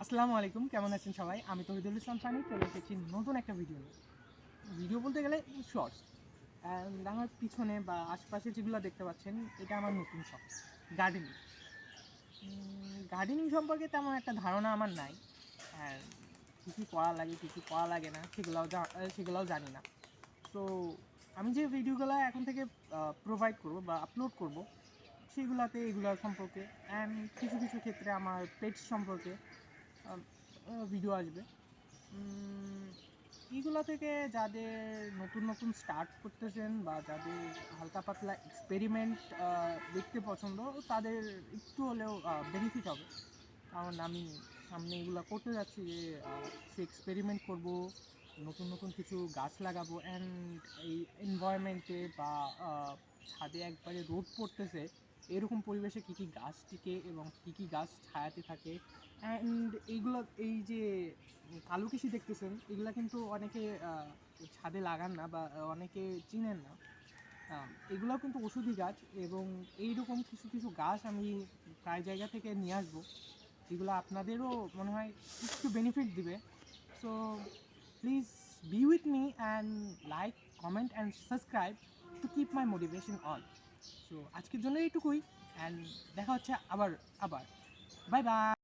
আসসালামু আলাইকুম, কেমন আছেন সবাই? আমি তৌহিদুল ইসলাম সানি চলে এসেছি নতুন একটা ভিডিও নিয়ে। ভিডিও বলতে গেলে শর্টস। আমার পিছনে বা আশপাশে যেগুলো দেখতে পাচ্ছেন, এটা আমার নতুন শখ, গার্ডেনিং। গার্ডেনিং সম্পর্কে তেমন একটা ধারণা আমার নাই। আর কী কী করা লাগে, কী কী করা লাগে না, সেগুলোও জানি না। তো আমি যে ভিডিওগুলো এখন থেকে প্রোভাইড করব বা আপলোড করব, সেগুলোতে এগুলো সম্পর্কে অ্যান্ড কিছু কিছু ক্ষেত্রে আমার পেটস সম্পর্কে ভিডিও আসবে। এইগুলো থেকে যাদের নতুন নতুন স্টার্ট করতেছেন বা যাদের হালকা পাতলা এক্সপেরিমেন্ট দেখতে পছন্দ, তাদের একটু হলেও বেনিফিট হবে। কারণ আমি সামনে এগুলো করতে যাচ্ছি যে সে এক্সপেরিমেন্ট করব, নতুন নতুন কিছু গাছ লাগাবো অ্যান্ড এই এনভায়রনমেন্টে বা ছাদে একবারে রোদ পড়তেছে এরকম পরিবেশে কী কী গাছ টিকে এবং কী কী গাছ ছায়াতে থাকে। অ্যান্ড এইগুলো, এই যে কালো কৃষি দেখতেছেন, এগুলো কিন্তু অনেকে ছাদে লাগান না বা অনেকে চিনেন না। এগুলো কিন্তু ওষুধি গাছ এবং এইরকম কিছু কিছু গাছ আমি প্রায় জায়গা থেকে নিয়ে আসবো, যেগুলো আপনাদেরও মনে হয় একটু বেনিফিট দিবে। So please be with me and like, comment and subscribe to keep my motivation on. So আজকের জন্য এইটুকুই, অ্যান্ড দেখা হচ্ছে আবার। Bye bye.